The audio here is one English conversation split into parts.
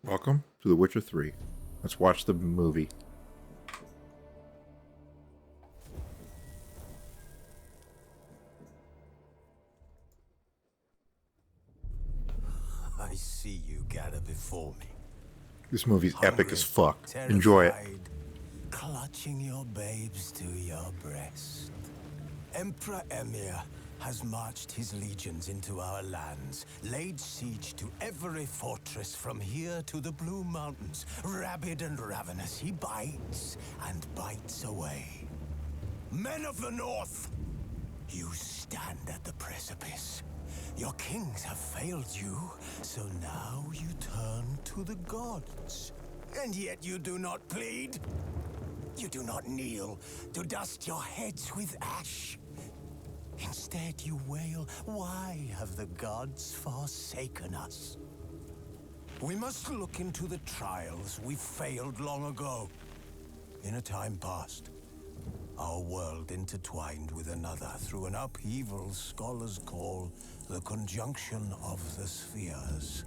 Welcome to The Witcher 3. Let's watch the movie. I see you gather before me. This movie's epic as fuck. Terrified, Enjoy it. clutching your babes to your breast. Emperor Emir has marched his legions into our lands, laid siege to every fortress from here to the Blue Mountains. Rabid and ravenous, he bites and bites away. Men of the North, you stand at the precipice. Your kings have failed you, so now you turn to the gods. And yet you do not plead. You do not kneel to dust your heads with ash. Instead you wail, why have the gods forsaken us? We must look into the trials we failed long ago. In a time past, our world intertwined with another through an upheaval scholars call the conjunction of the spheres.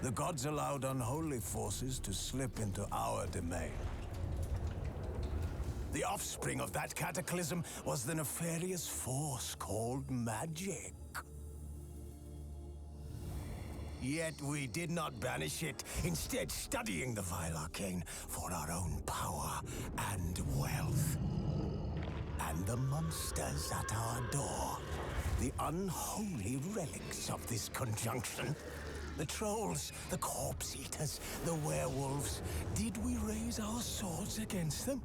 The gods allowed unholy forces to slip into our domain. The offspring of that cataclysm was the nefarious force called magic. Yet we did not banish it, instead studying the vile arcane for our own power and wealth. And the monsters at our door, the unholy relics of this conjunction. The trolls, the corpse eaters, the werewolves. Did we raise our swords against them?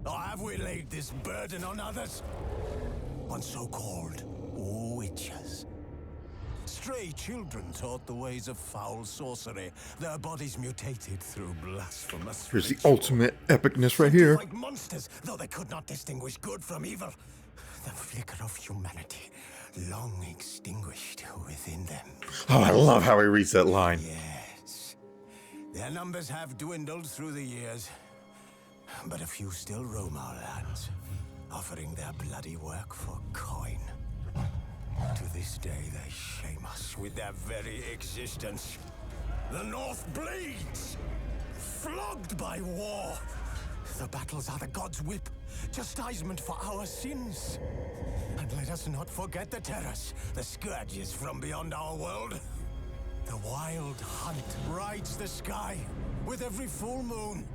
Or have we laid this burden on others? On so-called witches. Stray children taught the ways of foul sorcery. Their bodies mutated through blasphemous Here's the ritual. ultimate epicness right here. Like monsters, though they could not distinguish good from evil. The flicker of humanity, long extinguished within them. Oh, I love how he reads that line. Yes. Their numbers have dwindled through the years. But a few still roam our lands, offering their bloody work for coin. To this day, they shame us with their very existence. The North bleeds, flogged by war. The battles are the gods' whip, chastisement for our sins. And let us not forget the terrors, the scourges from beyond our world. The wild hunt rides the sky with every full moon.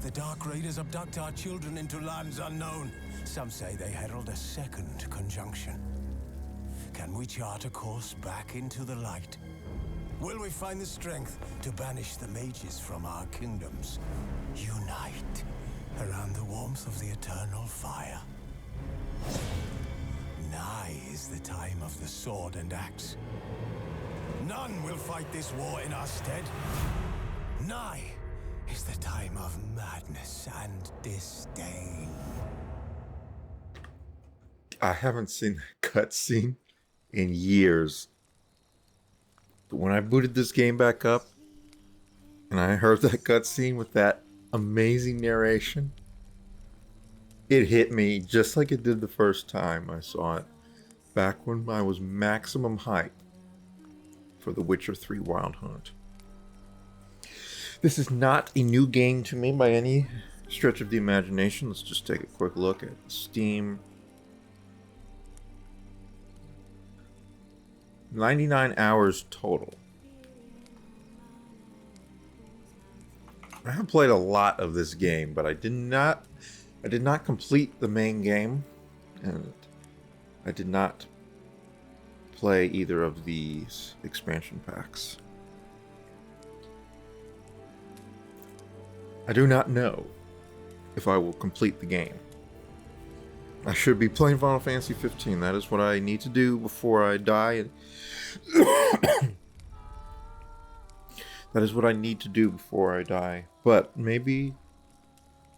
The Dark Raiders abduct our children into lands unknown. Some say they herald a second conjunction. Can we chart a course back into the light? Will we find the strength to banish the mages from our kingdoms? Unite around the warmth of the eternal fire. Nigh is the time of the sword and axe. None will fight this war in our stead. Nigh is the time of madness and disdain. I haven't seen that cutscene in years. But when I booted this game back up and I heard that cutscene with that amazing narration, it hit me just like it did the first time I saw it, back when I was maximum hype for The Witcher 3 Wild Hunt. This is not a new game to me by any stretch of the imagination. Let's just take a quick look at Steam. 99 hours total. I have played a lot of this game, but I did not complete the main game, and I did not play either of these expansion packs. I do not know if I will complete the game. I should be playing Final Fantasy 15. That is what I need to do before I die. That is what I need to do before I die. But maybe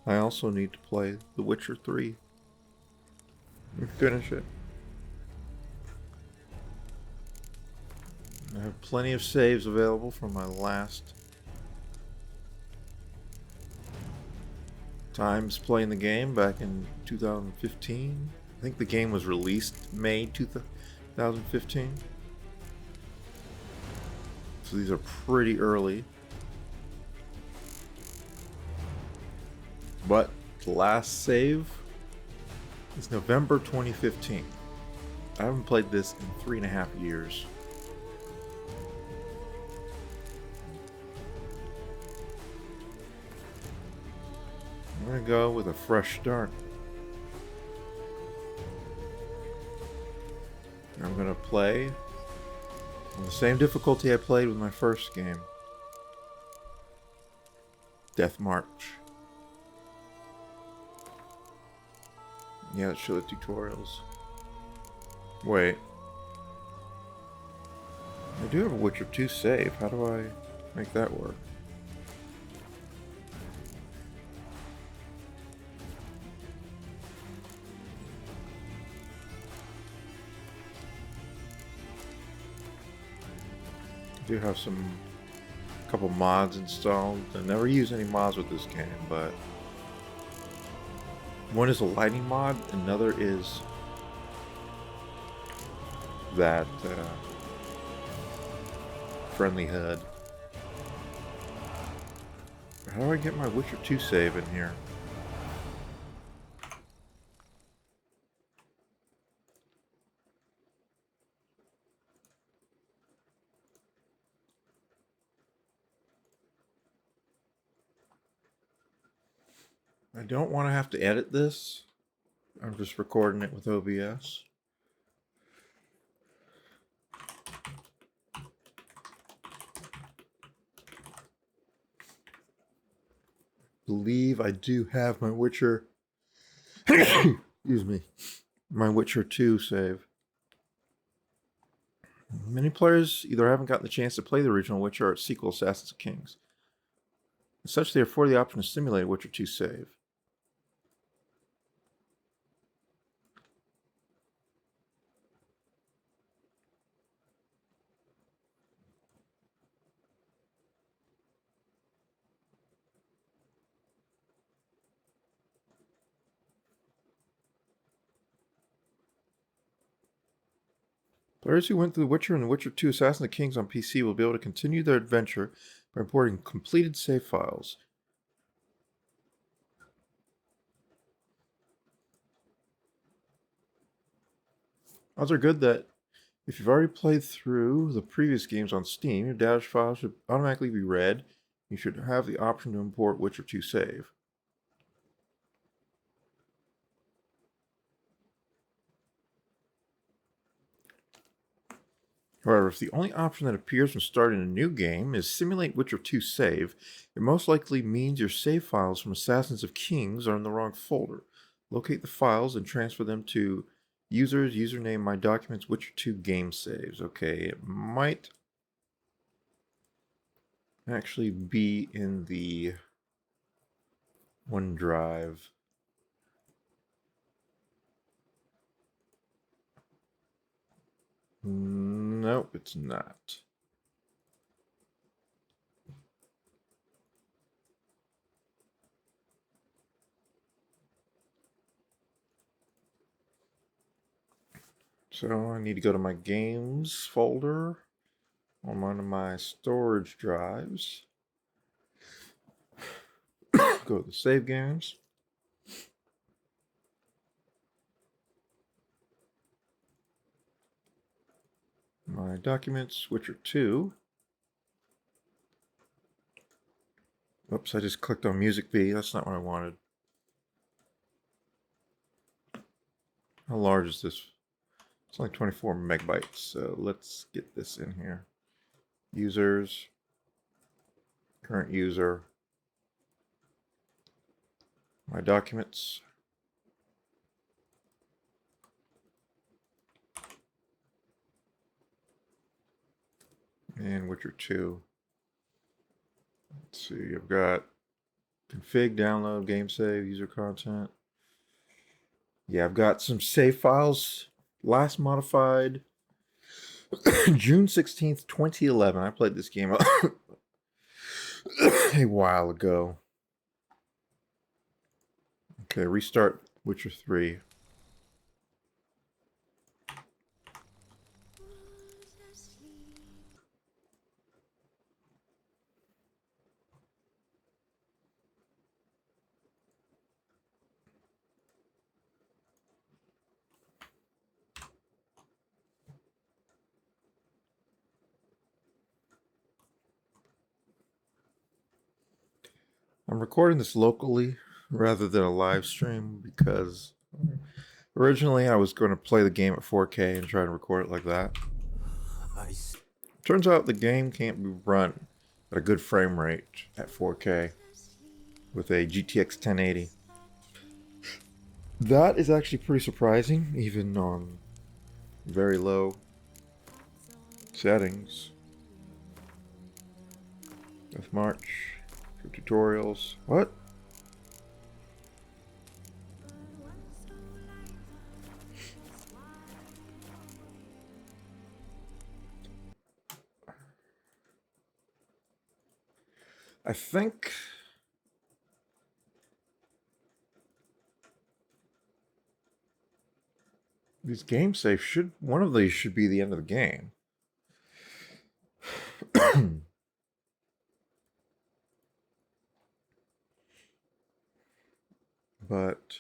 I also need to play The Witcher 3 and finish it. I have plenty of saves available from my last times playing the game back in 2015. I think the game was released May 2015. So these are pretty early. But the last save is November 2015. I haven't played this in 3.5 years. I'm gonna go with a fresh start. I'm gonna play on the same difficulty I played with my first game. Death March. Yeah, let's show the tutorials. Wait. I do have a Witcher 2 save. How do I make that work? I do have a couple mods installed. I never use any mods with this game, but one is a lighting mod, another is that friendly HUD. How do I get my Witcher 2 save in here? I don't want to have to edit this. I'm just recording it with OBS. Believe I do have my Witcher excuse me, my Witcher 2 save. Many players either haven't gotten the chance to play the original Witcher or its sequel, Assassins of Kings. As such, they afford the option to simulate a Witcher 2 save. Players who went through The Witcher and The Witcher 2 Assassin's of Kings on PC will be able to continue their adventure by importing completed save files. Odds are good that if you've already played through the previous games on Steam, your data files should automatically be read. You should have the option to import Witcher 2 save. However, if the only option that appears when starting a new game is Simulate Witcher 2 Save, it most likely means your save files from Assassins of Kings are in the wrong folder. Locate the files and transfer them to users, username, my documents, Witcher 2 game saves. Okay, it might actually be in the OneDrive. Nope, it's not. So I need to go to my games folder on one of my storage drives. Go to the save games. My documents, Witcher 2. Oops, I just clicked on Music B. That's not what I wanted. How large is this? It's only 24 megabytes, so let's get this in here. Users, current user, my documents. And Witcher 2. Let's see, I've got config, download, game save, user content. Yeah, I've got some save files. Last modified June 16th, 2011. I played this game a while ago. Okay, restart Witcher 3. I'm recording this locally rather than a live stream because originally I was going to play the game at 4K and try to record it like that. Turns out the game can't be run at a good frame rate at 4K with a GTX 1080. That is actually pretty surprising, even on very low settings. Death March for tutorials. What? I think these game saves should, one of these should be the end of the game. But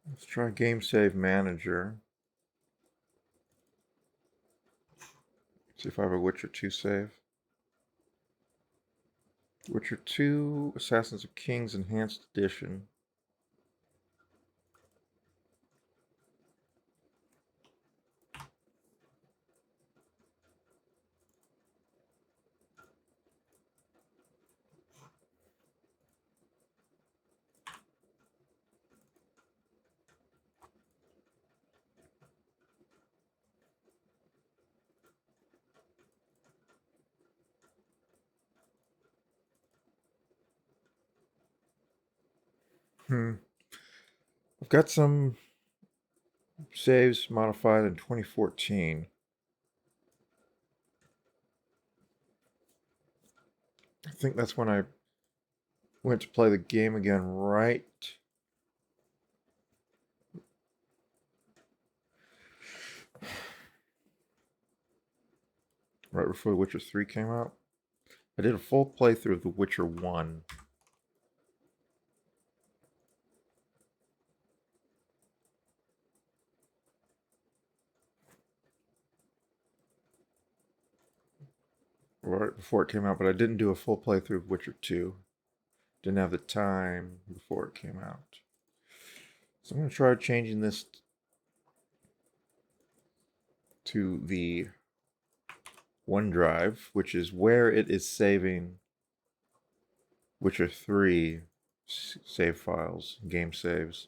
let's try game save manager. See if I have a Witcher 2 save. Witcher 2 Assassins of Kings Enhanced Edition. I've got some saves modified in 2014. I think that's when I went to play the game again, right before The Witcher 3 came out. I did a full playthrough of The Witcher 1. Right before it came out, but I didn't do a full playthrough of Witcher 2. Didn't have the time before it came out. So I'm going to try changing this to the OneDrive, which is where it is saving Witcher 3 save files, game saves.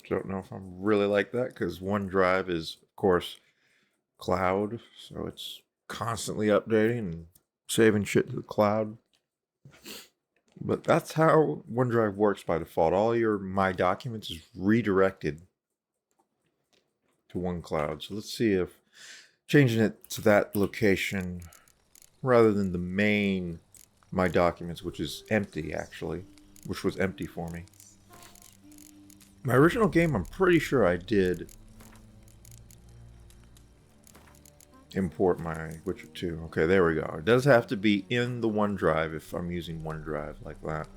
Don't know if I'm really like that because OneDrive is, of course, cloud, so it's constantly updating and saving shit to the cloud. But that's how OneDrive works by default. All your My Documents is redirected to OneCloud. So let's see if changing it to that location rather than the main My Documents, which is empty actually, which was empty for me. My original game, I'm pretty sure I did import my Witcher 2. Okay, there we go. It does have to be in the OneDrive if I'm using OneDrive like that.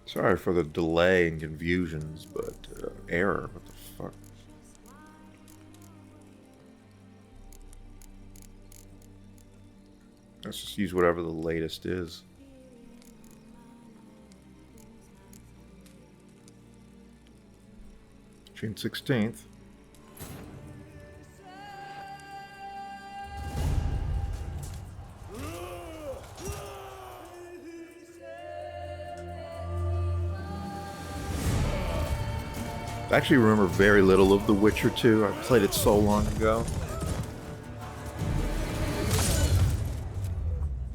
Sorry for the delay and confusions, but error. What the fuck? Let's just use whatever the latest is. June 16th. I actually remember very little of The Witcher 2. I played it so long ago.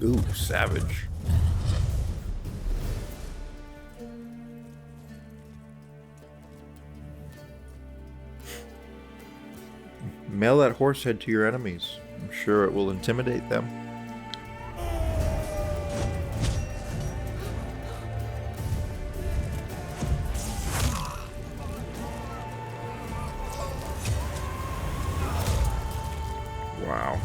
Ooh, savage. Mail that horse head to your enemies. I'm sure it will intimidate them. Wow.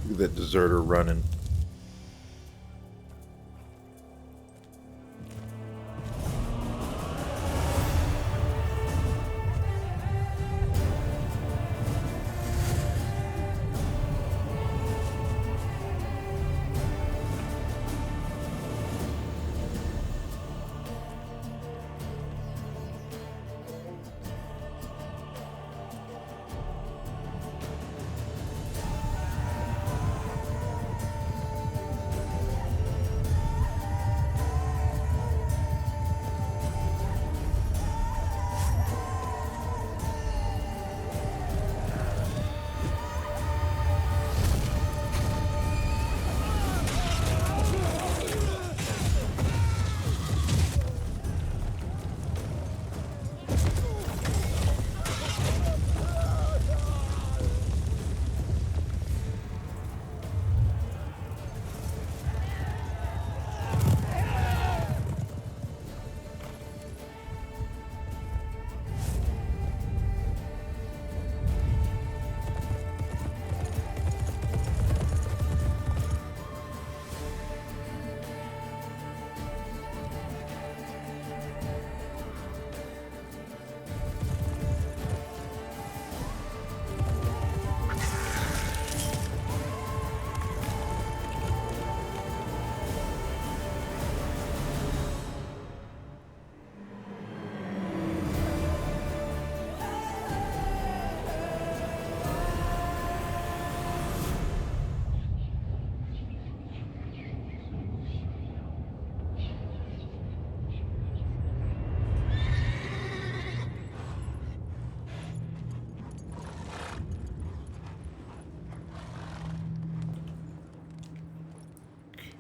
Look at that deserter running.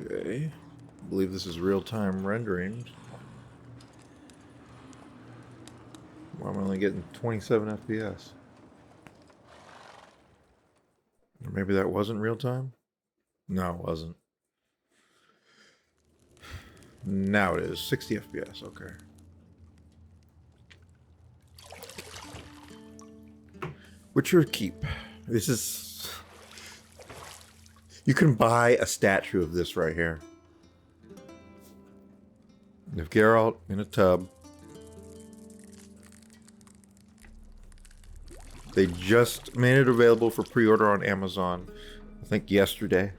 Okay. I believe this is real-time rendering. Why am I only getting 27 FPS? Or maybe that wasn't real-time? No, it wasn't. Now it is 60 FPS, okay. Witcher Keep. This is... You can buy a statue of this right here. Of Geralt in a tub. They just made it available for pre-order on Amazon, I think yesterday.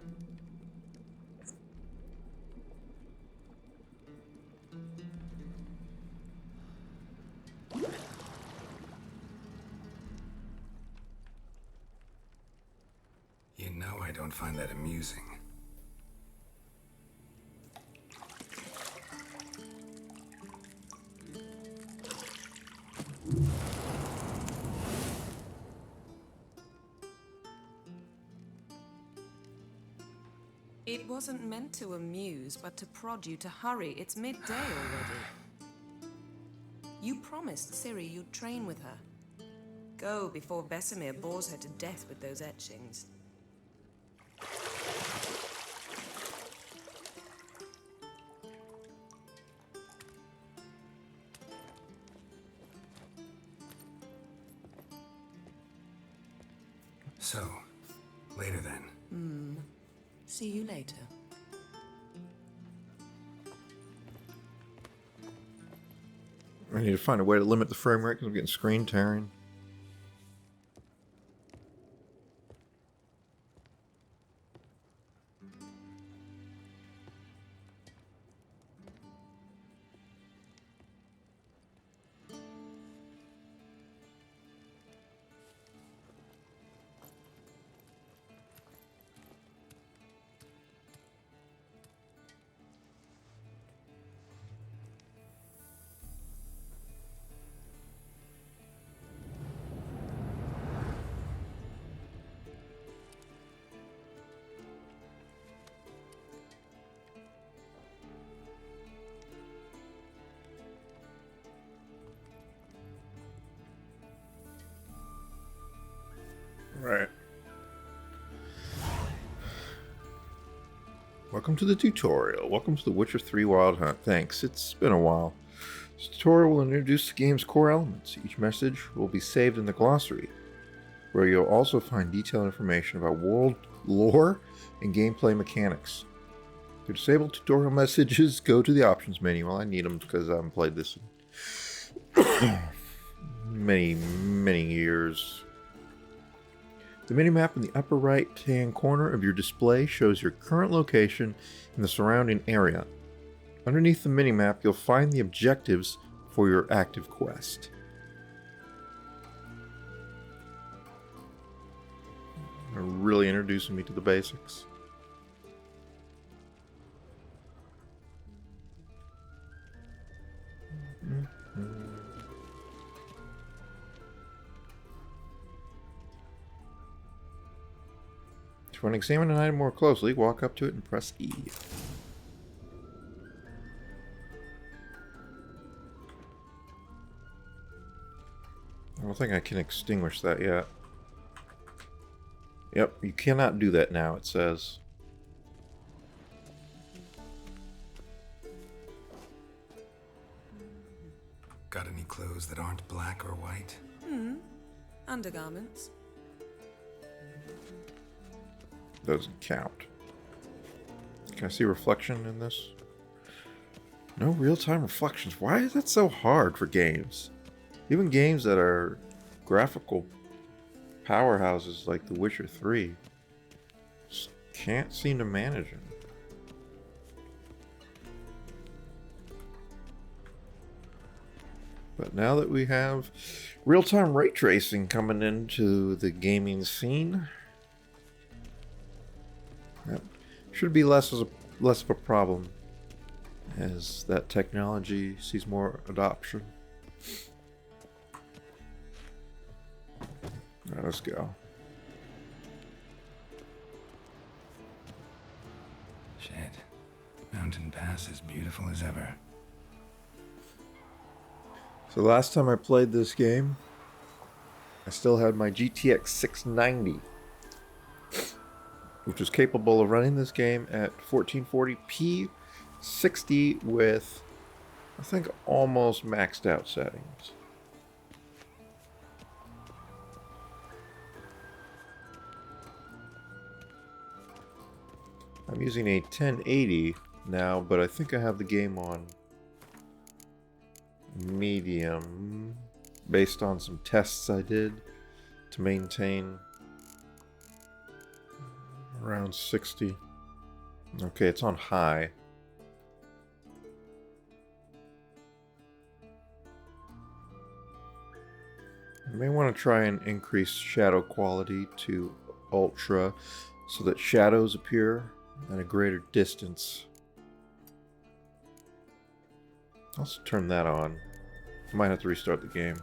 You know I don't find that amusing. It wasn't meant to amuse, but to prod you to hurry. It's midday already. You promised Ciri you'd train with her. Go before Vesemir bores her to death with those etchings. So, later then. See you later. I need to find a way to limit the frame rate because I'm getting screen tearing. Right. Welcome to the tutorial. Welcome to The Witcher 3 Wild Hunt. Thanks. It's been a while. This tutorial will introduce the game's core elements. Each message will be saved in the glossary, where you'll also find detailed information about World lore and gameplay mechanics. To disable tutorial messages, go to the options menu. Well, I need them because I haven't played this in many years. The minimap in the upper right-hand corner of your display shows your current location in the surrounding area. Underneath the minimap, you'll find the objectives for your active quest. They're really introducing me to the basics. To examine an item more closely, walk up to it and press E. I don't think I can extinguish that yet. Yep, you cannot do that now, it says. Got any clothes that aren't black or white? Undergarments. Doesn't count. Can I see reflection in this? No real-time reflections. Why is that so hard for games? Even games that are graphical powerhouses like The Witcher 3 just can't seem to manage them. But now that we have real-time ray tracing coming into the gaming scene, that should be less of a problem as that technology sees more adoption. All right, let's go. Shit. Mountain Pass is beautiful as ever. So last time I played this game, I still had my GTX 690, which was capable of running this game at 1440p 60 with, I think, almost maxed out settings. I'm using a 1080 now, but I think I have the game on medium based on some tests I did to maintain around 60. Okay, it's on high. You may want to try and increase shadow quality to ultra so that shadows appear at a greater distance. Also turn that on. I might have to restart the game.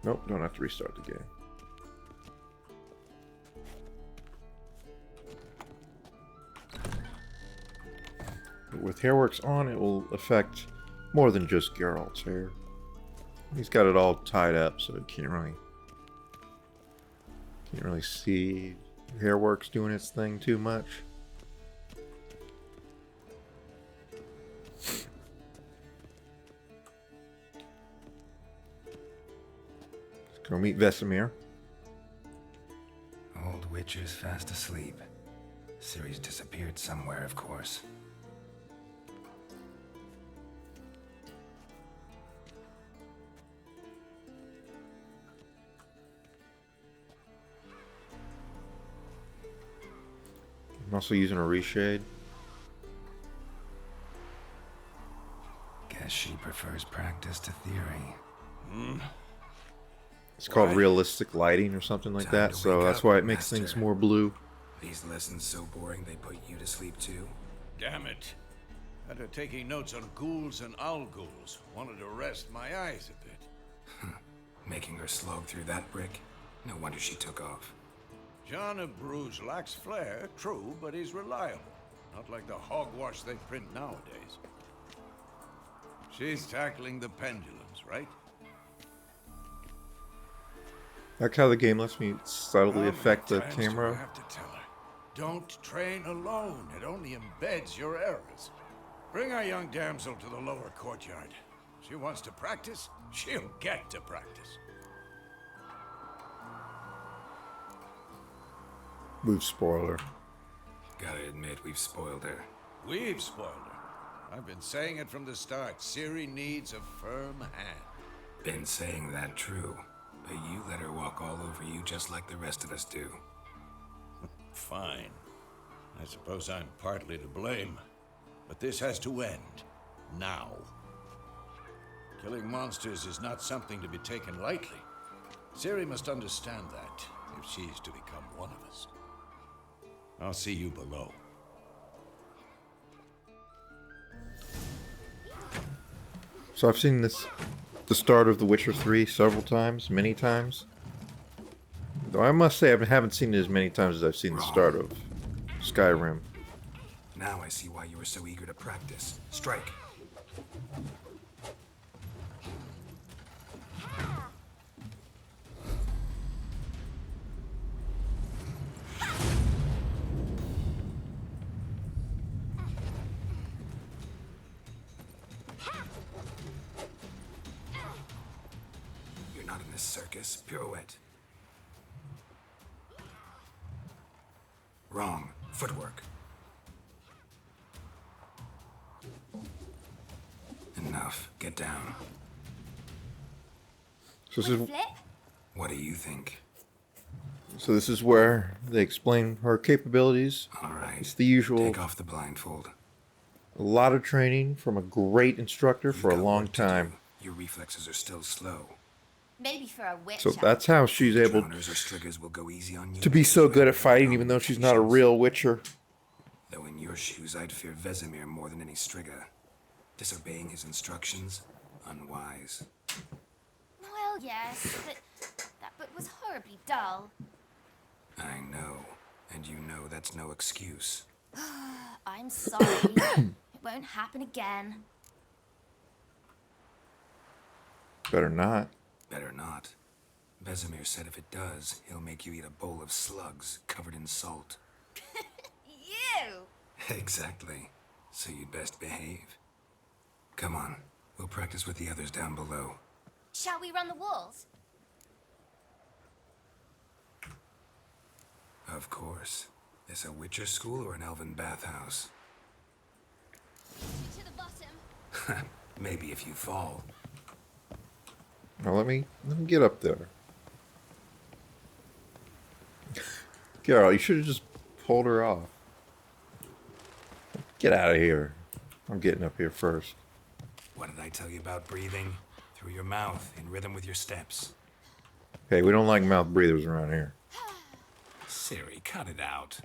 Nope, don't have to restart the game. But with Hairworks on, it will affect more than just Geralt's hair. He's got it all tied up, so you can't really see Hairworks doing its thing too much. Let's go meet Vesemir. Old Witcher's fast asleep. Ciri's disappeared somewhere, of course. I'm also using a reshade. Guess she prefers practice to theory. It's called realistic lighting or something like that, so that's why it makes things more blue. These lessons so boring they put you to sleep too? Damn it. After taking notes on ghouls and owl ghouls, wanted to rest my eyes a bit. Making her slog through that brick? No wonder she took off. John of Bruges lacks flair, true, but he's reliable. Not like the hogwash they print nowadays. She's tackling the pendulums, right? Like how the game lets me subtly affect the Times do I camera. have to tell her, don't train alone. It only embeds your errors. Bring our young damsel to the lower courtyard. She wants to practice, she'll get to practice. We've spoiled her. Gotta admit, we've spoiled her. We've spoiled her. I've been saying it from the start. Ciri needs a firm hand. Been saying that true, but you let her walk all over you just like the rest of us do. Fine. I suppose I'm partly to blame. But this has to end. Now. Killing monsters is not something to be taken lightly. Ciri must understand that, if she's to become one of us. I'll see you below. So I've seen this, the start of The Witcher 3 several times, many times. Though I must say I haven't seen it as many times as I've seen the start of Skyrim. Now I see why you were so eager to practice. Strike. You're not in this circus. Pirouette. Wrong. Footwork. Enough. Get down. So this is, What do you think? so this is where they explain her capabilities. All right. It's the usual. Take off the blindfold. A lot of training from a great instructor for a You've got long work to time. do. Your reflexes are still slow. Maybe for a witch. So that's how she's able Drowners or striggers will go easy on you. to be so good at fighting, even though she's not a real Witcher. Though in your shoes, I'd fear Vesemir more than any strigger. Disobeying his instructions, unwise. Well, yes, but that book was horribly dull. I know, and you know that's no excuse. I'm sorry. It won't happen again. Better not. Better not. Vesemir said if it does, he'll make you eat a bowl of slugs covered in salt. You! Exactly. So you'd best behave. Come on, we'll practice with the others down below. Shall we run the walls? Of course. This a Witcher school or an elven bathhouse? To the bottom. Maybe if you fall. Now let me get up there. Carol, you should have just pulled her off. Get out of here. I'm getting up here first. What did I tell you about breathing? Through your mouth, in rhythm with your steps. Hey, we don't like mouth breathers around here. Ciri, cut it out.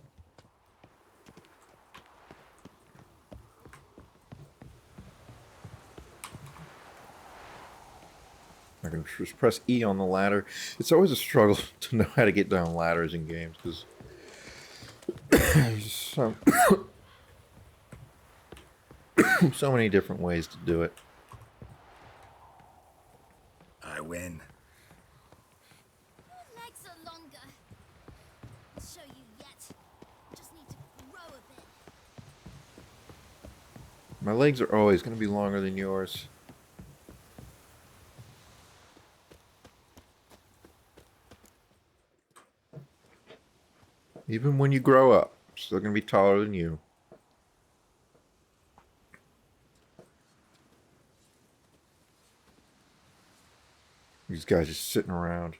I can just press E on the ladder. It's always a struggle to know how to get down ladders in games because there's so many different ways to do it. I win. Your legs are longer. I'll show you yet. Just need to grow a bit. My legs are always going to be longer than yours. Even when you grow up, I'm still going to be taller than you. These guys just sitting around.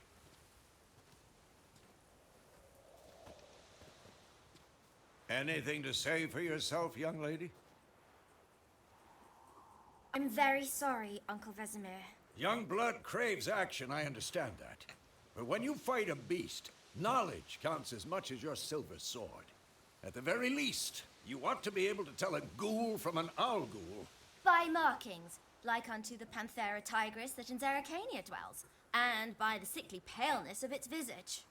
Anything to say for yourself, young lady? I'm very sorry, Uncle Vesemir. Young blood craves action, I understand that. But when you fight a beast, knowledge counts as much as your silver sword. At the very least, you ought to be able to tell a ghoul from an owl ghoul. By markings, like unto the Panthera tigris that in Zeracania dwells, and by the sickly paleness of its visage.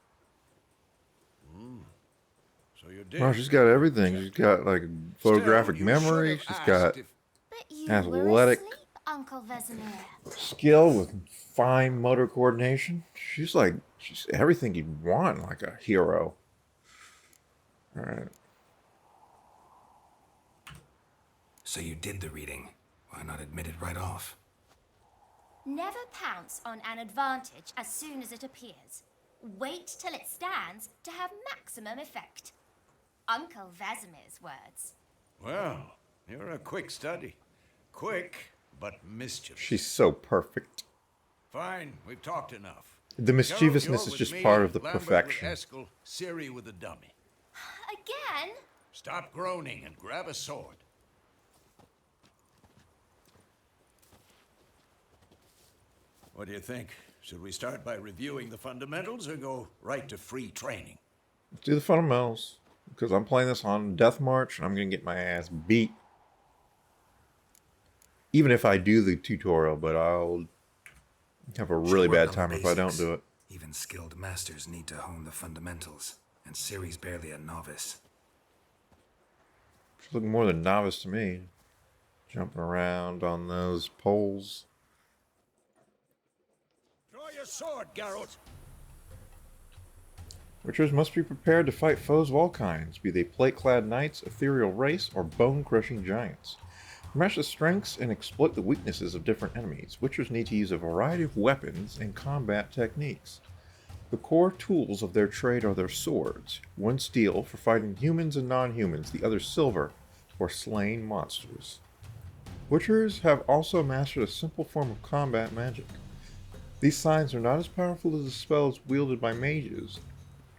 So you did. Oh, she's got everything. She's got like photographic Still, you should memory. have She's asked got if- But you Athletic. were asleep, Uncle Vesemir. skill with fine motor coordination. She's everything you'd want, like a hero. All right. So you did the reading. Why not admit it right off? Never pounce on an advantage as soon as it appears. Wait till it stands to have maximum effect. Uncle Vesemir's words. Well, you're a quick study. Quick, but mischievous. She's so perfect. Fine, we've talked enough. The mischievousness is just part of the perfection. Eskel, Ciri with a dummy. Again? Stop groaning and grab a sword. What do you think? Should we start by reviewing the fundamentals or go right to free training? Let's do the fundamentals. Because I'm playing this on Death March and I'm going to get my ass beat. Even if I do the tutorial, but I'll have a really bad time if I don't do it. Even skilled masters need to hone the fundamentals, and Ciri's barely a novice. She's looking more than novice to me. Jumping around on those poles. Draw your sword, Garrett. Witchers must be prepared to fight foes of all kinds, be they plate-clad knights, ethereal race, or bone-crushing giants. To match the strengths and exploit the weaknesses of different enemies, Witchers need to use a variety of weapons and combat techniques. The core tools of their trade are their swords, one steel for fighting humans and non-humans, the other silver for slaying monsters. Witchers have also mastered a simple form of combat magic. These signs are not as powerful as the spells wielded by mages,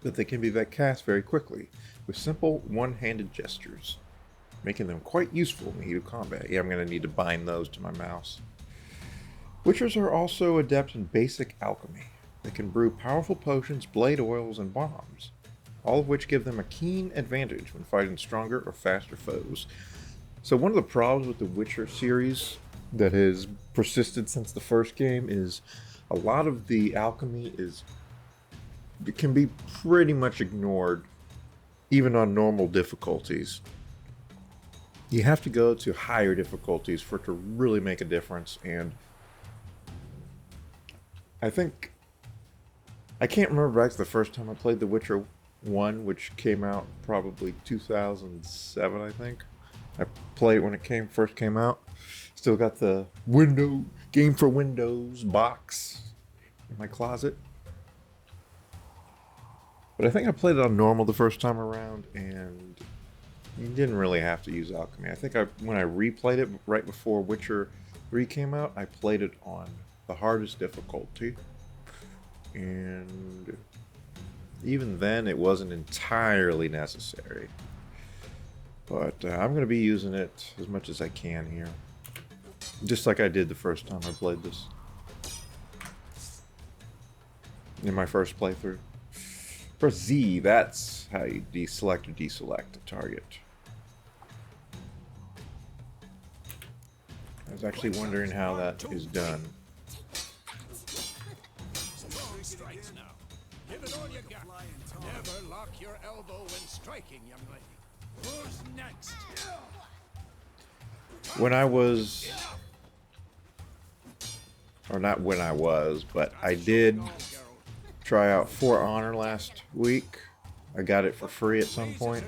but they can be cast very quickly, with simple one-handed gestures, making them quite useful in the heat of combat. Yeah, I'm going to need to bind those to my mouse. Witchers are also adept in basic alchemy. They can brew powerful potions, blade oils, and bombs, all of which give them a keen advantage when fighting stronger or faster foes. So one of the problems with the Witcher series that has persisted since the first game is a lot of the alchemy can be pretty much ignored, even on normal difficulties. You have to go to higher difficulties for it to really make a difference, and I can't remember back to the first time I played The Witcher 1, which came out probably 2007, I think. I played it when it first came out. Still got the Game for Windows box in my closet. But I think I played it on normal the first time around, and you didn't really have to use alchemy. I think when I replayed it right before Witcher 3 came out, I played it on the hardest difficulty. And even then, it wasn't entirely necessary. But I'm going to be using it as much as I can here. Just like I did the first time I played this. In my first playthrough. Press Z, that's how you deselect or deselect a target. I was actually wondering how that is done. Strikes now. Give it all you got. Never lock your elbow when striking, young lady. Who's next? When I was, or not when I was, but I did try out For Honor last week. I got it for free at some point.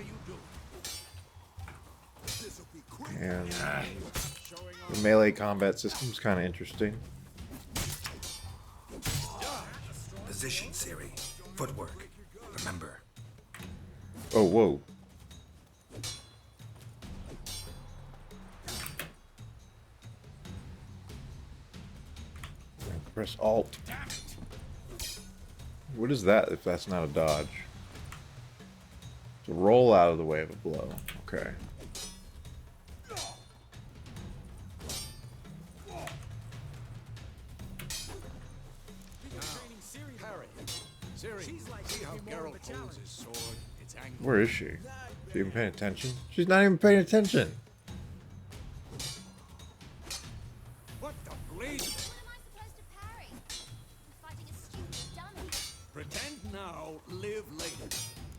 And the melee combat system is kind of interesting. Position, Ciri. Footwork. Remember. Oh, whoa. Press Alt. What is that if that's not a dodge? To roll out of the way of a blow. Okay. Where is she? Is she even paying attention? She's not even paying attention. What the bleed? What am I supposed to parry? I'm fighting a stupid dummy. Pretend now, live later.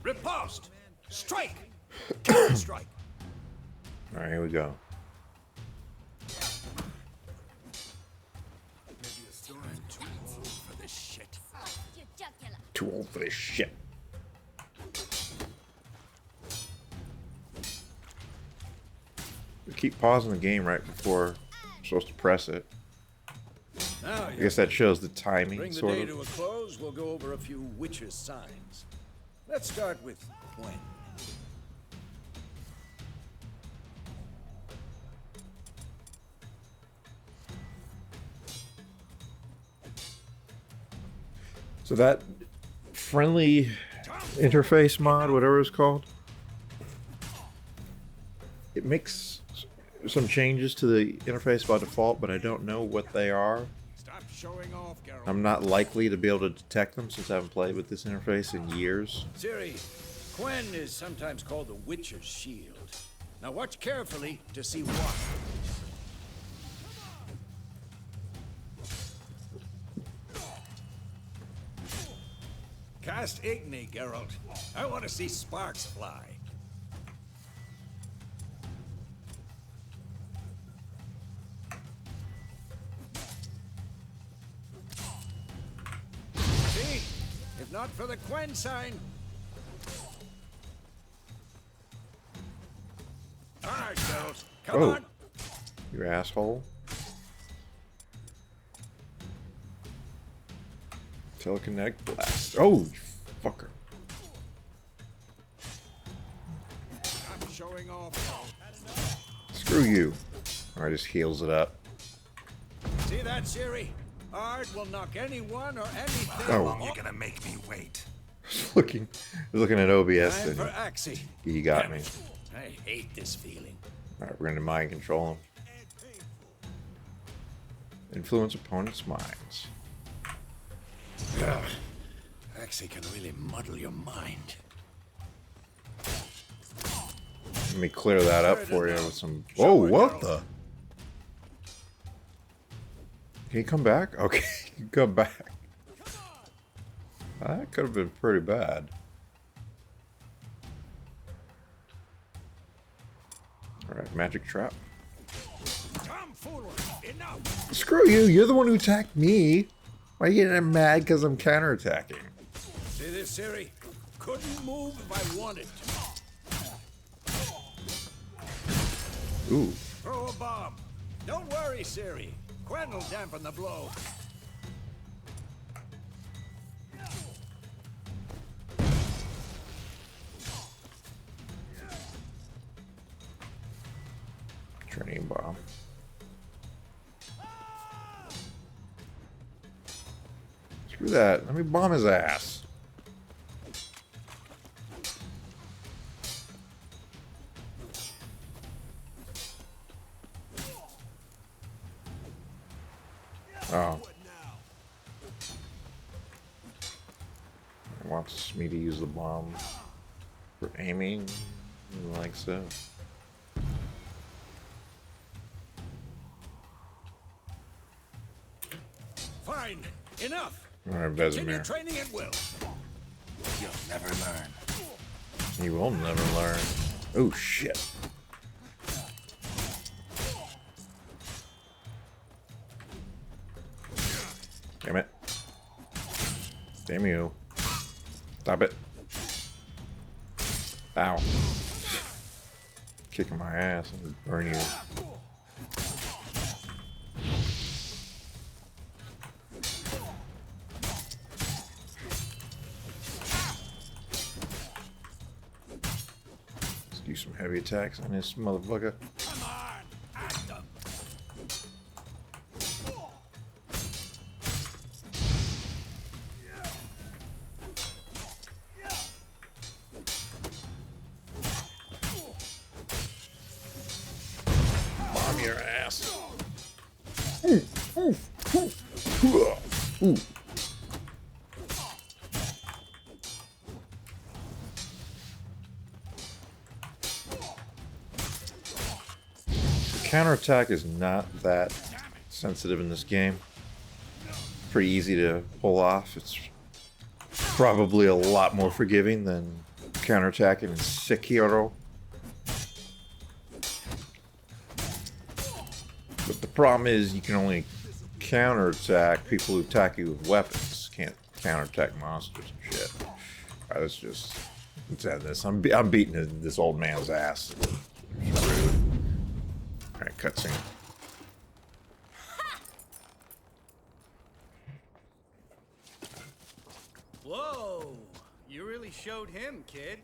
Riposte! Strike! Strike! Alright, here we go. Too old for this shit. Your jugular. Too old for this shit. We keep pausing the game right before I'm supposed to press it. Now, I guess that shows the timing, bring the sort day of. to a close. We'll go over a few witches' signs. Let's start with Gwen. So that friendly interface mod, whatever it's called, it makes some changes to the interface by default, but I don't know what they are. Stop showing off, Geralt. I'm not likely to be able to detect them since I haven't played with this interface in years. Ciri, Gwen is sometimes called the Witcher's Shield. Now watch carefully to see why. Cast Igni, Geralt. I want to see sparks fly. See? If not for the Gwen sign. All right, Geralt. Come Oh. on. You asshole. Telekinetic blast. Oh, you fucker. Stop showing off. Screw you. Alright, just heals it up. See that, Ciri? Art will knock anyone or anything. Oh. You're gonna make me wait. looking at OBS Time and for Axie. he got Damn me. it. I hate this feeling. Alright, we're gonna mind control him. Influence opponents' minds. Ugh. Axie can really muddle your mind. Let me clear that up for you with some. Whoa, what the? Can you come back? Okay, you can come back. That could have been pretty bad. Alright, magic trap. Tomfoolery! Enough! Screw you, you're the one who attacked me. Why are you getting mad because I'm counterattacking? See this, Ciri? Couldn't move if I wanted to. Ooh. Throw a bomb. Don't worry, Ciri. Gwen will dampen the blow. Training bomb. Screw that. Let me bomb his ass. Oh. It wants me to use the bomb for aiming, like so. Fine. Enough. Alright, Continue Vesemir. training at will. You'll never learn. You will never learn. Oh shit. Damn it. Damn you. Stop it. Ow. Kicking my ass and burn you. Let's do some heavy attacks on this motherfucker. Come on. At them. Bomb your ass. Ooh. Counterattack is not that sensitive in this game. Pretty easy to pull off. It's probably a lot more forgiving than counterattacking in Sekiro. But the problem is you can only counterattack people who attack you with weapons. Can't counterattack monsters and shit. Alright, let's end this. I'm beating this old man's ass. It's rude. Alright, cutscene. really showed him, kid.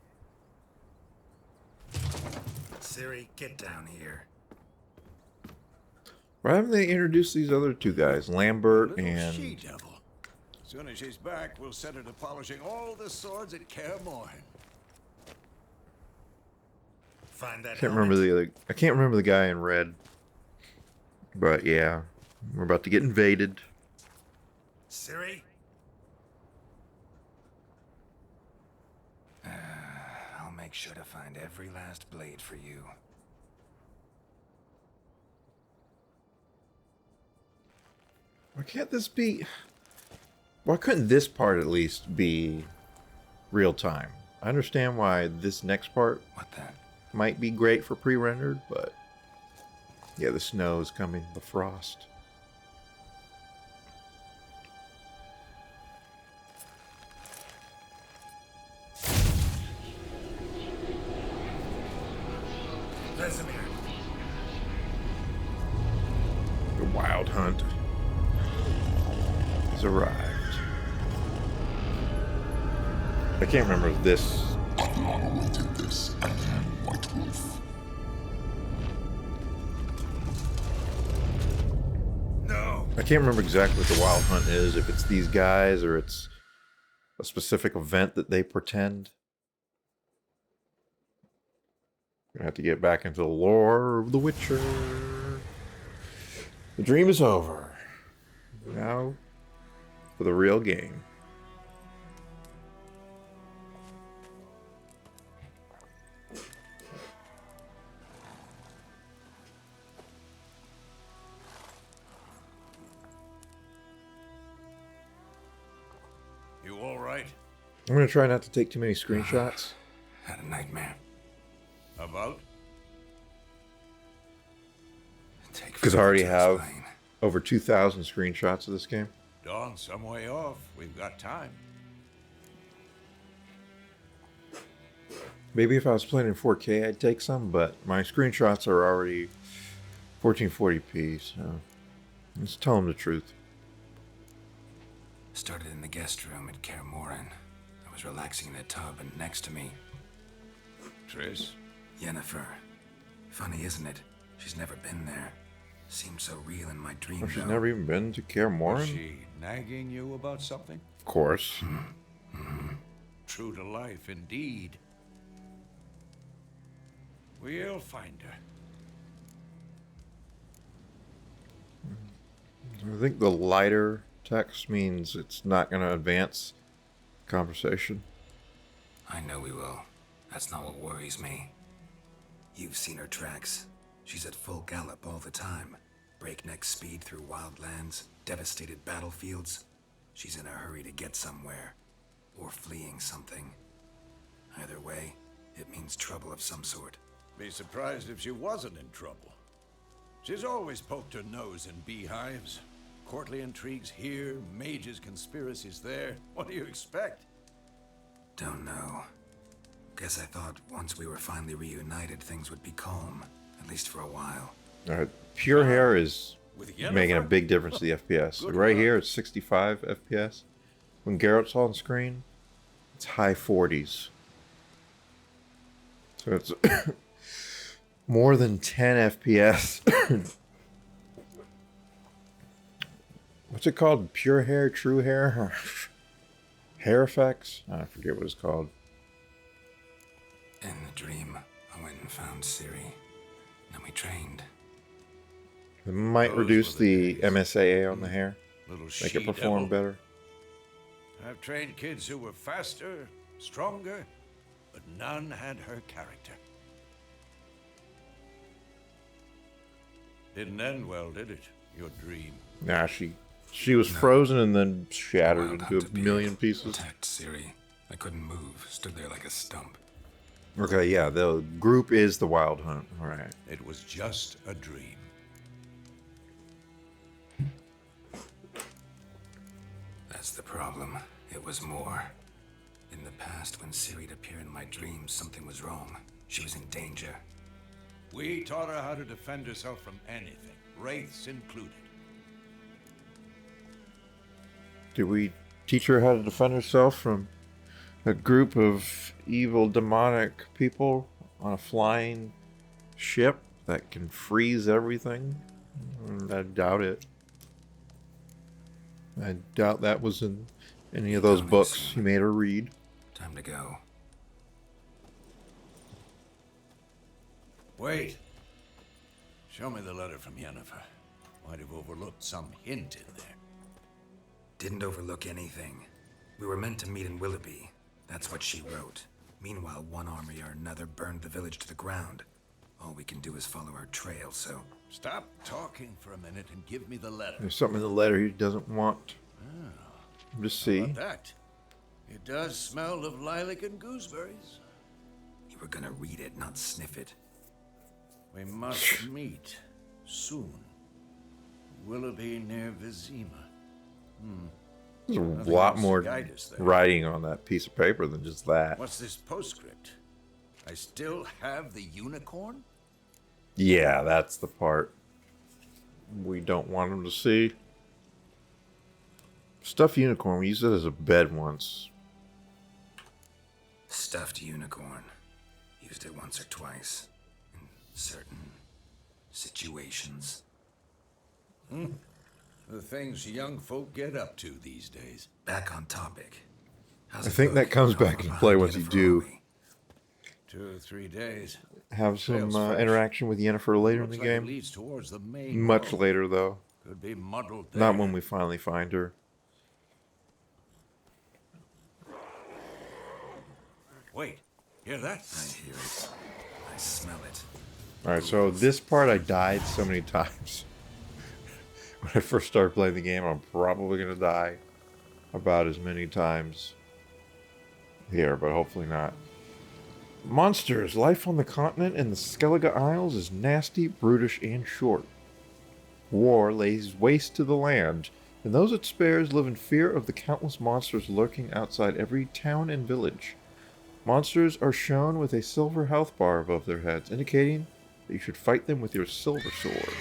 Ciri, get down here. Why haven't they introduced these other two guys, Lambert Little and... she-devil. As soon as she's back, we'll set her to polishing all the swords at Kaer Morhen. Find that I can't remember the guy in red. But yeah, we're about to get invaded. Ciri? I'll make sure to find every last blade for you. Why can't this be... Why couldn't this part at least be real time? I understand why this next part What the? might be great for pre-rendered, but... Yeah, the snow is coming, the frost. Vesemir. The wild hunt has arrived. I can't remember if this... No. I can't remember exactly what the wild hunt is, if it's these guys or it's a specific event that they pretend. Gonna have to get back into the lore of The Witcher. The dream is over. Now for the real game. You all right? I'm gonna try not to take too many screenshots. Had a nightmare. About? Because I already have over 2,000 screenshots of this game. Dawn's some way off. We've got time. Maybe if I was playing in 4K, I'd take some, but my screenshots are already 1440p, so let's tell them the truth. Started in the guest room at Kaer Morhen. I was relaxing in a tub, and next to me, Triss? Yennefer. Funny, isn't it? She's never been there. Seemed so real in my dream. Oh, she's though. never even been to Kaer Was Morhen? she nagging you about something? Of course. True to life, indeed. We'll find her. I think the lighter text means it's not going to advance conversation. I know we will. That's not what worries me. You've seen her tracks. She's at full gallop all the time. Breakneck speed through wild lands, devastated battlefields. She's in a hurry to get somewhere. Or fleeing something. Either way, it means trouble of some sort. Be surprised if she wasn't in trouble. She's always poked her nose in beehives. Courtly intrigues here, mages' conspiracies there. What do you expect? Don't know. Guess I thought once we were finally reunited, things would be calm. At least for a while. Pure hair is With making a Yennefer? big difference to the FPS. Good Like right luck. here, it's 65 FPS. When Geralt's on screen, it's high 40s. So it's more than 10 FPS. What's it called? Pure hair, true hair? Hair effects? I forget what it's called. In the dream, I went and found Ciri. Then we trained. It might Those reduce were the the days. MSAA on the hair. Little Make it perform she-devil. better. I've trained kids who were faster, stronger, but none had her character. Didn't end well, did it? Your dream. Nah, she was frozen and then shattered Wild into out a to be. million pieces. Attacked Ciri. I couldn't move. Stood there like a stump. Okay, yeah, the group is the Wild Hunt. All right. It was just a dream. That's the problem. It was more. In the past, when Ciri'd appear in my dreams, something was wrong. She was in danger. We taught her how to defend herself from anything, wraiths included. Did we teach her how to defend herself from a group of evil demonic people on a flying ship that can freeze everything. I doubt it. I doubt that was in any of those books you made her read. Time to go. Wait. Show me the letter from Yennefer. Might have overlooked some hint in there. Didn't overlook anything. We were meant to meet in Willoughby. That's what she wrote. Meanwhile, one army or another burned the village to the ground. All we can do is follow her trail, so... Stop talking for a minute and give me the letter. There's something in the letter he doesn't want. Just see. How about that? It does smell of lilac and gooseberries. You were gonna read it, not sniff it. We must meet soon. Willoughby near Vizima. There's a Nothing lot else more to guide us there. writing on that piece of paper than just that. What's this postscript? I still have the unicorn? Yeah, that's the part we don't want him to see. Stuffed unicorn, we used it as a bed once. Stuffed unicorn. Used it once or twice. In certain situations. The things young folk get up to these days. Back on topic. How's I it think look? that comes How back far into play behind once you Yennefer do are we? 2 or 3 days. have some Sails fresh. interaction with Yennefer later in Looks the like it game. leads towards the main Much road. later, though. Could be muddled there. Not when we finally find her. Wait, hear that? I hear it. I smell it. Alright, so this part I died so many times. When I first started playing the game, I'm probably going to die about as many times here, but hopefully not. Monsters. Life on the continent and the Skellige Isles is nasty, brutish, and short. War lays waste to the land, and those it spares live in fear of the countless monsters lurking outside every town and village. Monsters are shown with a silver health bar above their heads, indicating that you should fight them with your silver sword.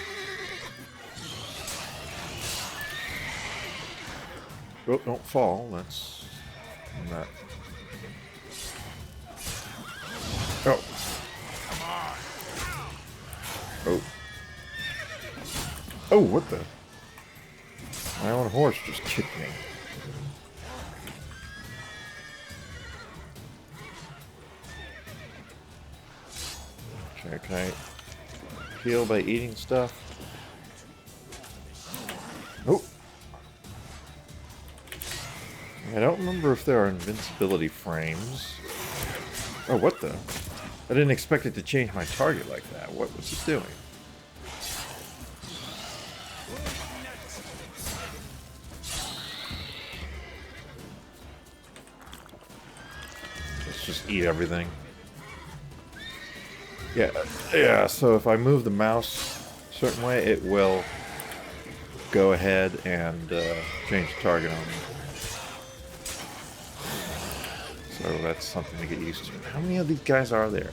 Oh, don't fall. That's not. Oh. Oh. Oh, what the? My own horse just kicked me. Okay, can I heal by eating stuff? Oh. I don't remember if there are invincibility frames. Oh, what the? I didn't expect it to change my target like that. What was it doing? Let's just eat everything. Yeah, so if I move the mouse a certain way, it will go ahead and change the target on me. So that's something to get used to. How many of these guys are there?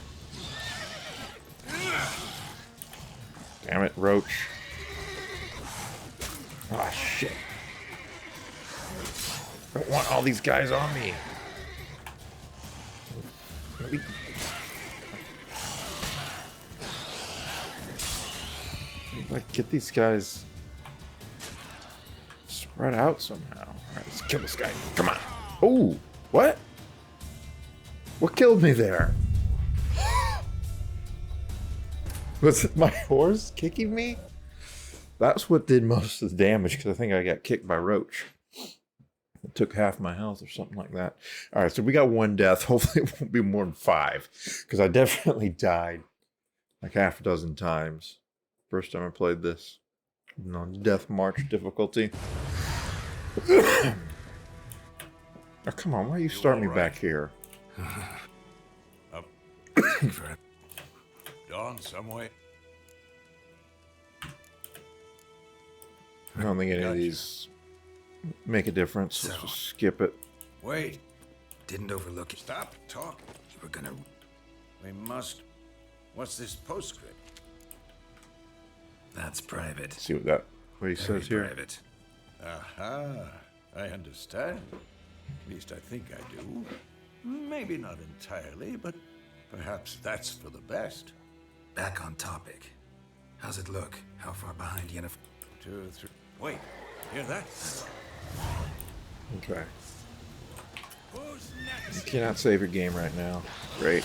Damn it, Roach. Ah, shit. I don't want all these guys on me. Like, get these guys spread out somehow. Alright, let's kill this guy. Come on. Oh, what? What killed me there? Was it my horse kicking me? That's what did most of the damage, because I think I got kicked by Roach. It took half my health or something like that. Alright, so we got one death. Hopefully it won't be more than 5, because I definitely died like half a dozen times. First time I played this. On Death March difficulty. Oh, come on, why you start me back here? Up. Dawn some way. I don't think any of these make a difference. Let's just skip it. Wait, Didn't overlook it. stop talking. You were gonna... We must... What's this postscript? That's private. See what he Very says here. private. Aha, I understand. At least I think I do. Maybe not entirely, but perhaps that's for the best. Back on topic. How's it look? How far behind Yennefer? 2, 3. Wait, hear that? Okay. Who's You next? cannot save your game right now. Great.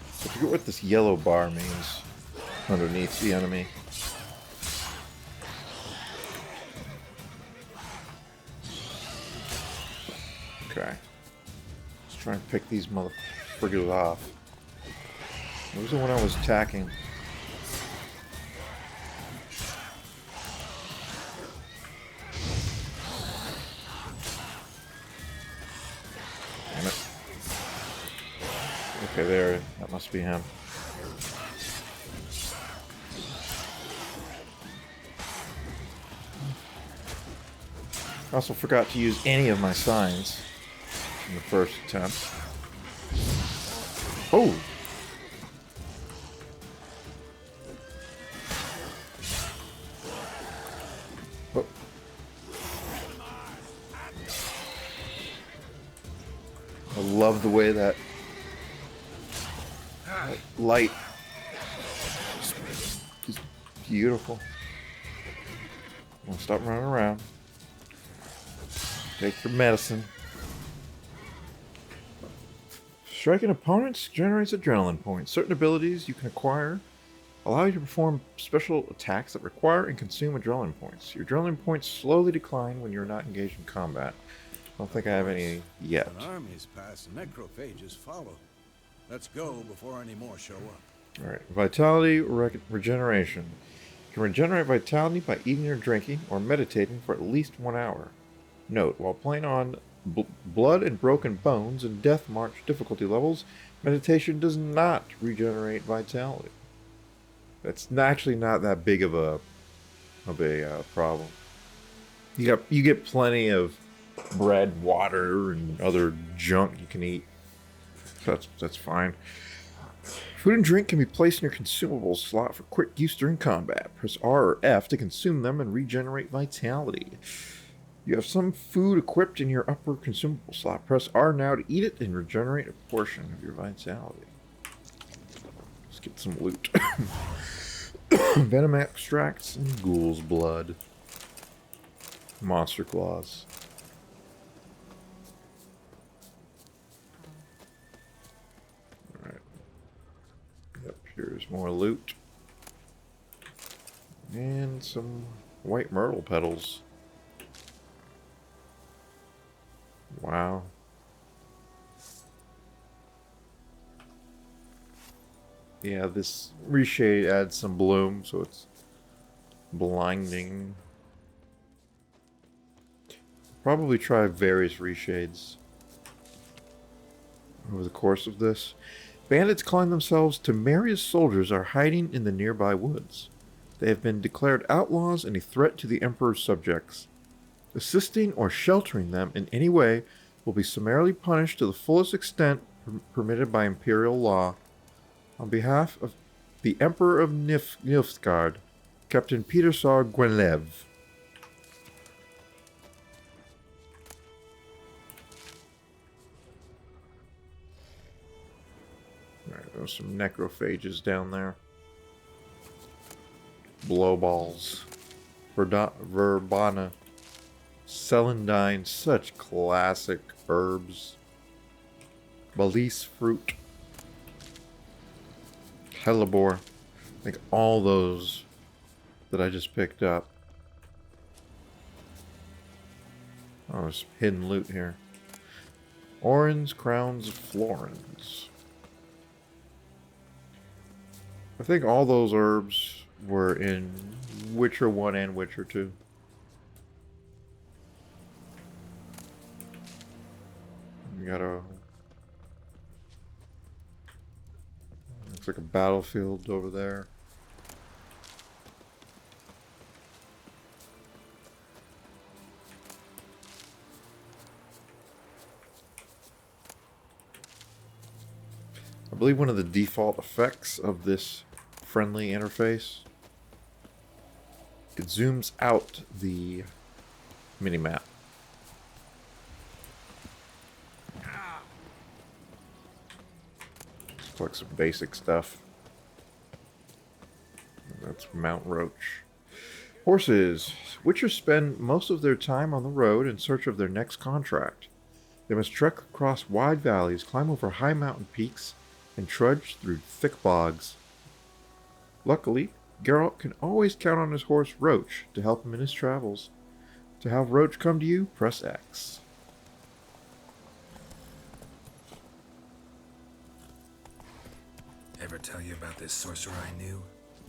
I forget what this yellow bar means underneath the enemy. Okay. Let's try and pick these motherfuckers off. What was the one I was attacking? Damn it. Okay, there. That must be him. I also forgot to use any of my signs in the first attempt. Oh! Oh. I love the way that light is beautiful. I'll stop running around. Take your medicine. Striking opponents generates adrenaline points. Certain abilities you can acquire allow you to perform special attacks that require and consume adrenaline points. Your adrenaline points slowly decline when you're not engaged in combat. I don't think I have any yet. When armies pass, necrophages follow. Let's go before any more show up. Alright, vitality regeneration. You can regenerate vitality by eating or drinking or meditating for at least 1 hour. Note, while playing on Blood and Broken Bones and Death March difficulty levels, meditation does not regenerate vitality. That's actually not that big of a problem. You get plenty of bread, water, and other junk you can eat. That's fine. Food and drink can be placed in your consumables slot for quick use during combat. Press R or F to consume them and regenerate vitality. You have some food equipped in your upper consumable slot. Press R now to eat it and regenerate a portion of your vitality. Let's get some loot. Venom extracts and ghoul's blood. Monster claws. Alright. Yep, here's more loot. And some white myrtle petals. Wow. Yeah, this reshade adds some bloom, so it's blinding. Probably try various reshades over the course of this. Bandits climb themselves to Maria's soldiers are hiding in the nearby woods. They have been declared outlaws and a threat to the Emperor's subjects. Assisting or sheltering them in any way will be summarily punished to the fullest extent permitted by imperial law. On behalf of the Emperor of Nilfgaard, Captain Petersar Gwenlev. Alright, there's some necrophages down there. Blowballs. Verbana. Celandine, such classic herbs. Balise fruit. Hellebore. Like all those that I just picked up. Oh, there's hidden loot here. Orange crowns of florins. I think all those herbs were in Witcher 1 and Witcher 2. We got a... looks like a battlefield over there. I believe one of the default effects of this friendly interface it zooms out the mini-map. Just like some basic stuff. That's Mount Roach. Horses. Witchers spend most of their time on the road in search of their next contract. They must trek across wide valleys, climb over high mountain peaks, and trudge through thick bogs. Luckily, Geralt can always count on his horse Roach to help him in his travels. To have Roach come to you, press X. Ever tell you about this sorcerer I knew?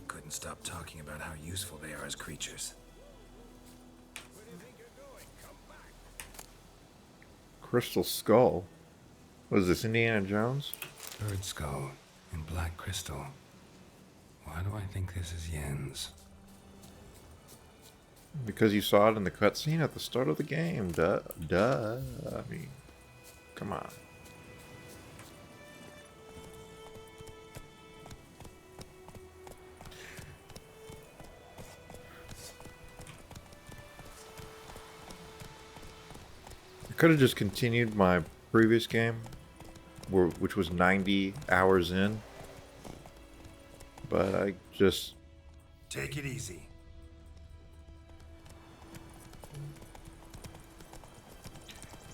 Couldn't stop talking about how useful they are as creatures. Crystal Skull. What is this, Indiana Jones? Bird skull and black crystal. Why do I think this is Yen's? Because you saw it in the cutscene at the start of the game. Duh. I mean, come on. I could have just continued my previous game, which was 90 hours in. But I just... Take it easy.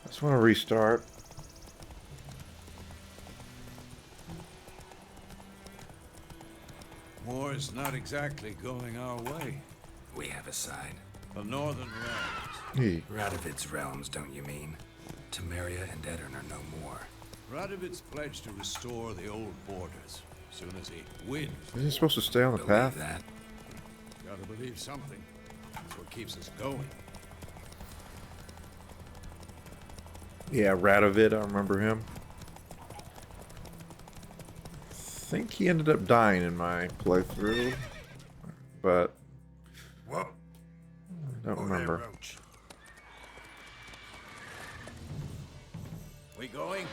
I just want to restart. War is not exactly going our way. We have a side. The northern realms. Hey, Radovid's realms, don't you mean? Temeria and Edirn are no more. Radovid's pledged to restore the old borders. As soon as he wins, isn't he supposed to stay on the Believe path? that? gotta believe something. That's what keeps us going. Yeah, Radovid, I remember him. I think he ended up dying in my playthrough, but Whoop. I don't remember. Roach. We going?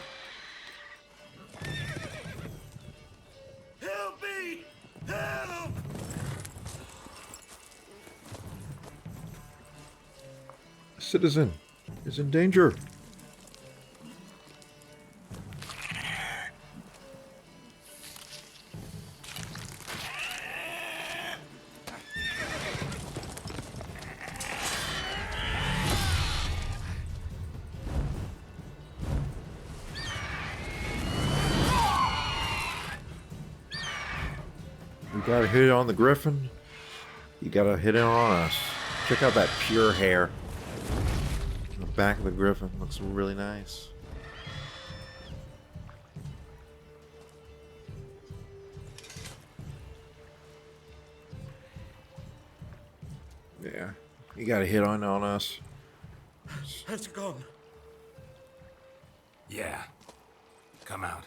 Help me! Help! Citizen is in danger. You gotta hit it on the griffin. You gotta hit it on us. Check out that pure hair. The back of the griffin looks really nice. Yeah, you gotta hit on us. Has gone. Yeah. Come out.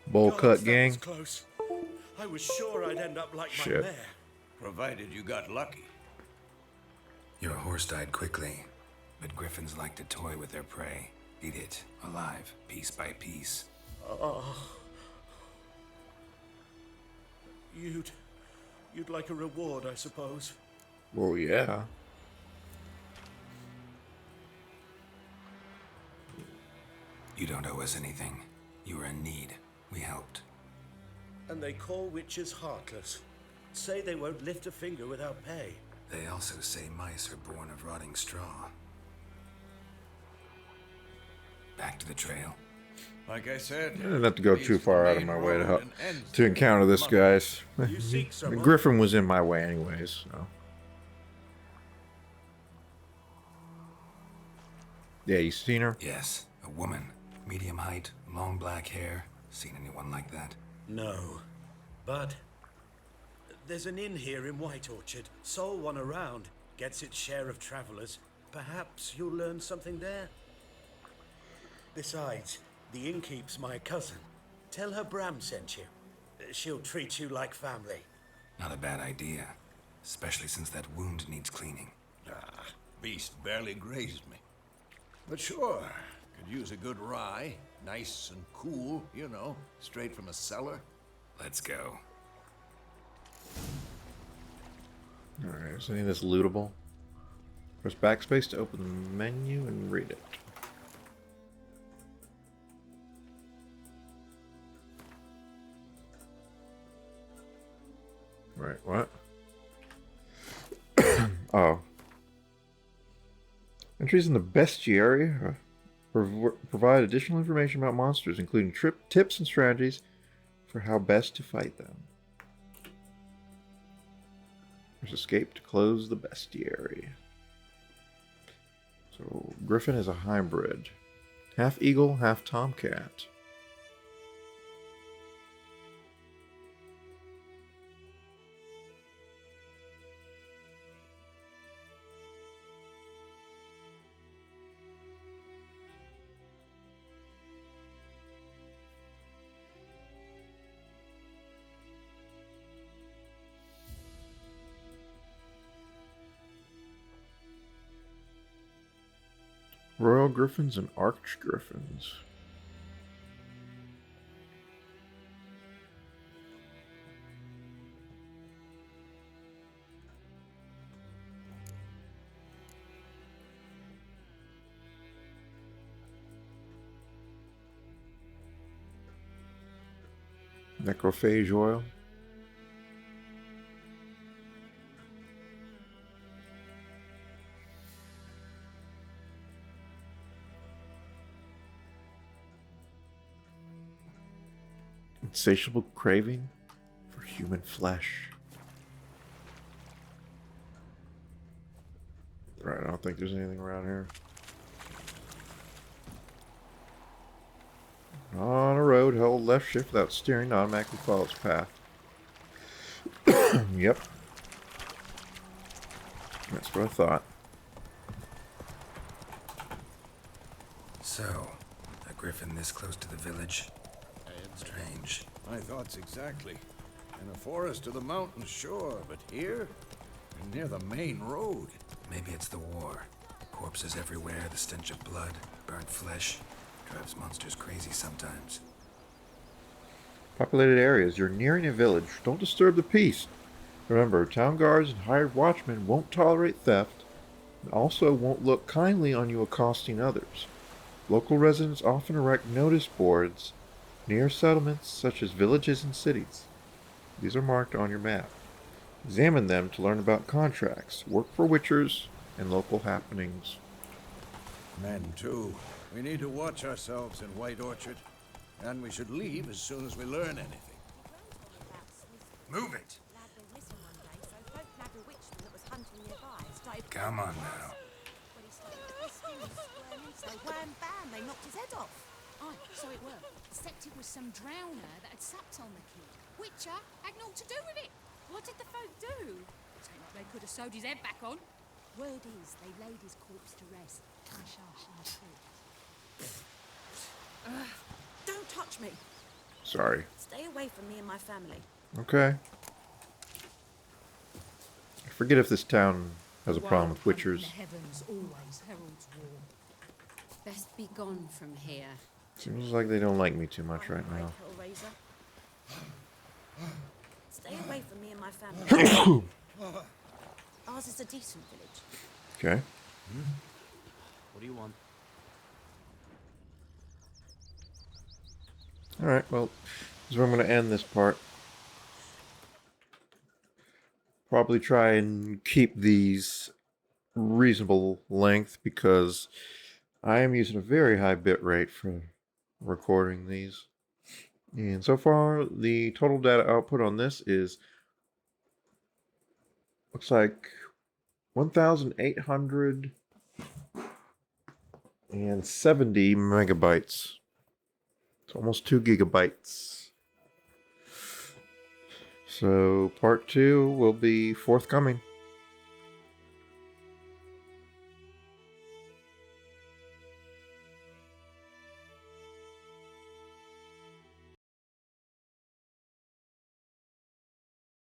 Bowl God, cut that gang. was close. I was sure I'd end up like Shit. my mare. Provided you got lucky. Your horse died quickly, but griffins like to toy with their prey. Eat it, alive, piece by piece. You'd like a reward, I suppose. Well, yeah. You don't owe us anything. You were in need. We helped. And they call witches heartless. Say they won't lift a finger without pay. They also say mice are born of rotting straw. Back to the trail. Like I said, I didn't have to go too far out of my way to to encounter this, guys. You seek The someone? griffin was in my way anyways, so. Yeah, you seen her? Yes, a woman. Medium height, long black hair. Seen anyone like that? No. But there's an inn here in White Orchard. Sole one around. Gets its share of travelers. Perhaps you'll learn something there. Besides, the innkeep's my cousin. Tell her Bram sent you. She'll treat you like family. Not a bad idea. Especially since that wound needs cleaning. Beast barely grazed me. But sure, could use a good rye. Nice and cool, you know, straight from a cellar. Let's go. Alright, is any of this lootable? Press backspace to open the menu and read it. Right, what? Oh. Entries in the bestiary provide additional information about monsters, including tips and strategies for how best to fight them. There's escape to close the bestiary. So, Griffin is a hybrid. Half eagle, half tomcat. Royal Griffins and Arch Griffins. Necrophage oil. Insatiable craving for human flesh. Right, I don't think there's anything around here. On a road, hold left shift without steering to automatically follow its path. Yep. That's what I thought. So, a griffin this close to the village? Strange. My thoughts exactly. In a forest or the mountains, sure, but here? And near the main road. Maybe it's the war. Corpses everywhere, the stench of blood, burnt flesh. Drives monsters crazy sometimes. Populated areas. You're nearing a village. Don't disturb the peace. Remember, town guards and hired watchmen won't tolerate theft and also won't look kindly on you accosting others. Local residents often erect notice boards near settlements such as villages and cities. These are marked on your map. Examine them to learn about contracts, work for witchers, and local happenings. Men, too. We need to watch ourselves in White Orchard, and we should leave as soon as we learn anything. Move it! Come on now. So wham bam, they knocked his head off. Aye, so it were. Except it was some drowner that had supped on the kid. Witcher had naught to do with it. What did the folk do? Seemed like they could have sewed his head back on. Word is, they laid his corpse to rest. Don't touch me. Sorry. Stay away from me and my family. Okay. I forget if this town has a problem with witchers. The heavens always heralds war. Best be gone from here. Seems like they don't like me too much right now. Hellraiser. Stay away from me and my family. Ours is a decent village. Okay. What do you want? Alright, well, this is where I'm going to end this part. Probably try and keep these reasonable length because I am using a very high bit rate for recording these. And so far, the total data output on this is, looks like 1,870 megabytes. It's almost 2 gigabytes. So part 2 will be forthcoming.